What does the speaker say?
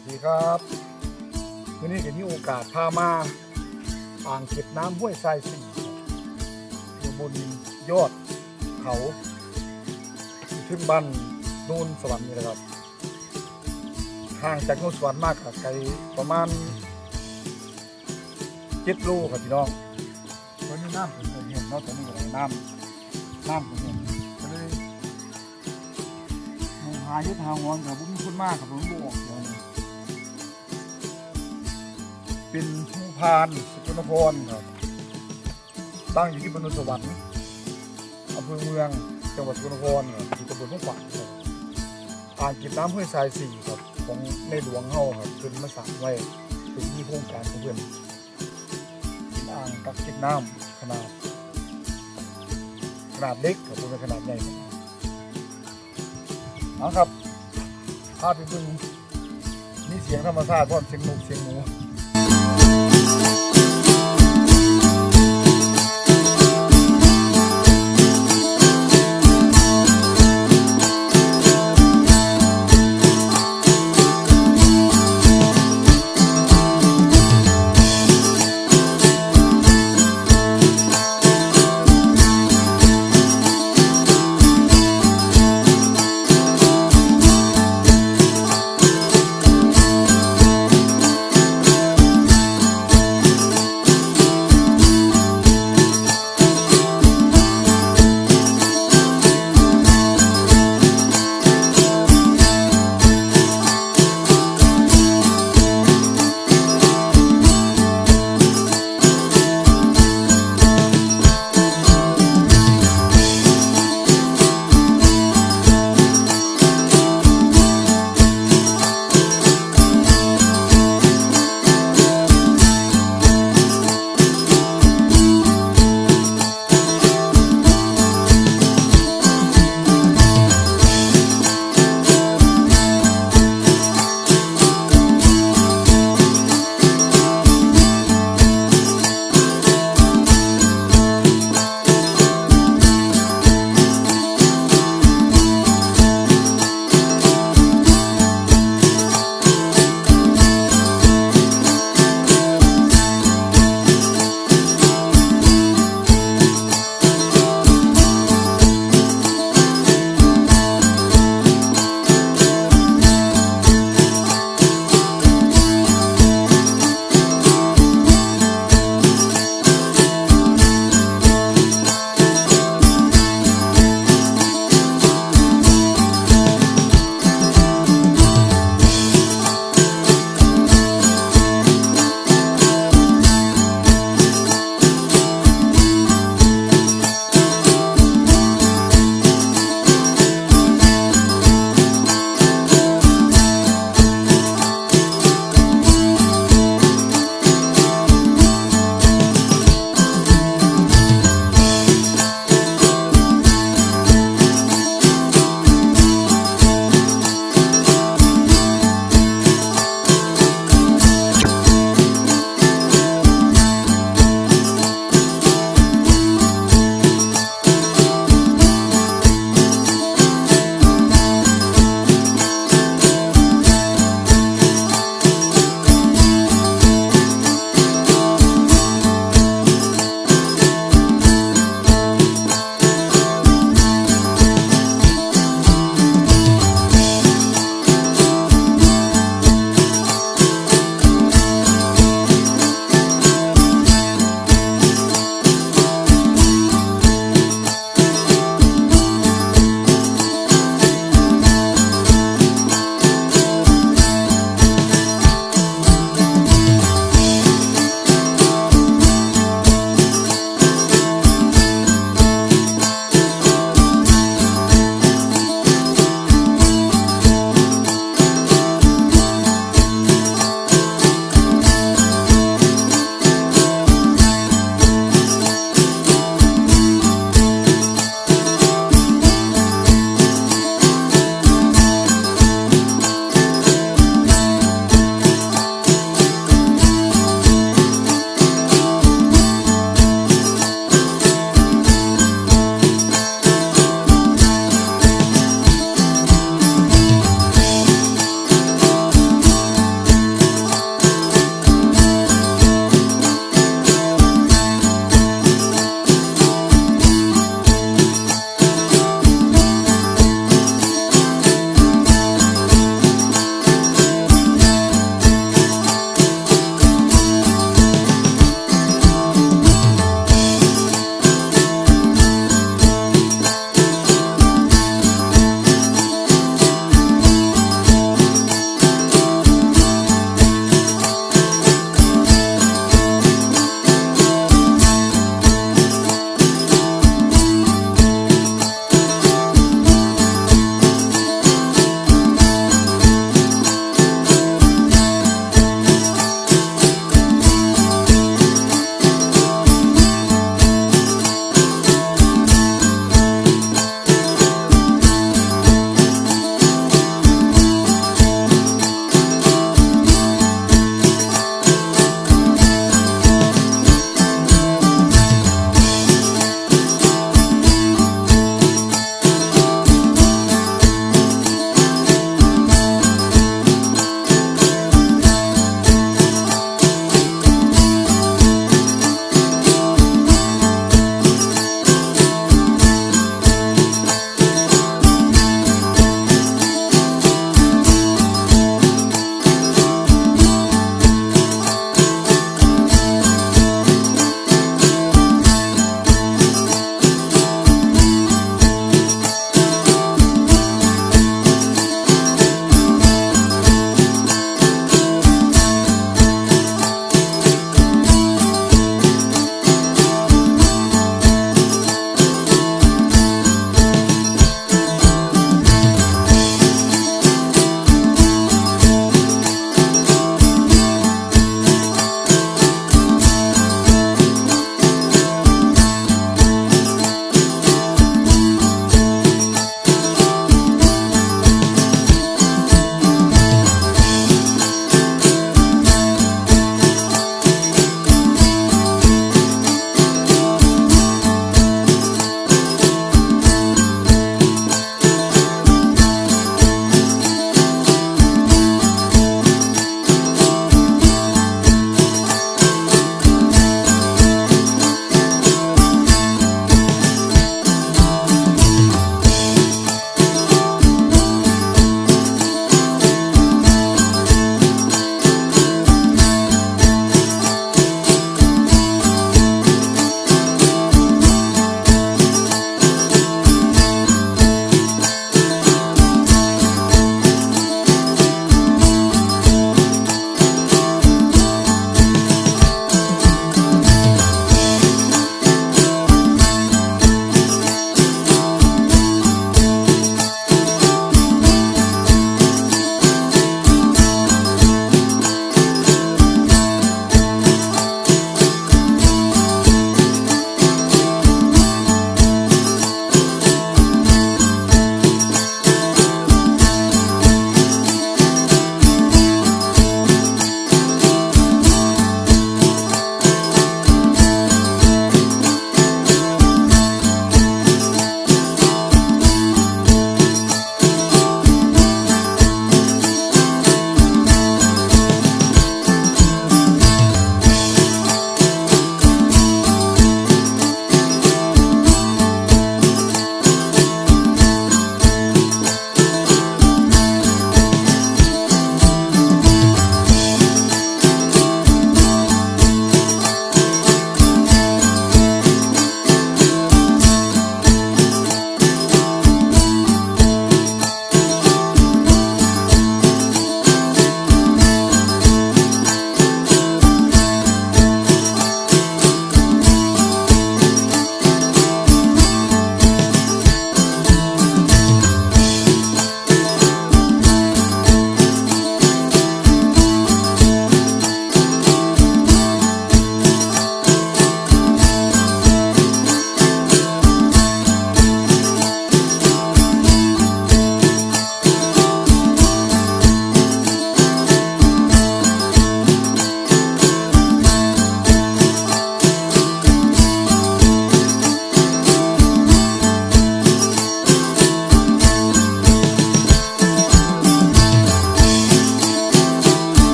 วัสดีครับวันนี้ก็มีโอกาสพามาอ่างเก็บน้ำห้วยทรายสี่อยู่บนยอดเขาที่ถึงบ้านโน่นสวรรค์นี่แหละครับห่างจากโน่นสวรรค์มากครับไกลประมาณ7 โลครับพี่น้องวันนี้น้ำผมเคยเห็นเนาะตอนนี้อะไรน้ำผมเห็นก็เลยหายึดหางอนกับบุ้มคุ้นมากครับผมบอกอย่างนี้เป็นภูพานสกลนครครับตั้งอยู่ที่บนสวรรค์อำเภอเมืองจังหวัดสกลนครครับอยู่ตำบลทุ่งขวางครับอ่างเก็บน้ำห้วยทราย4ครับของในหลวงเฮาครับเพิ่นมาสร้างไว้เป็นที่โครงการของเพิ่นเป็นอ่างกักเก็บน้ำขนาดเล็กครับเป็นขนาดใหญ่ครับพาไปดูมีเสียงธรรมชาติพร้อมเสียงนกเสียงหมู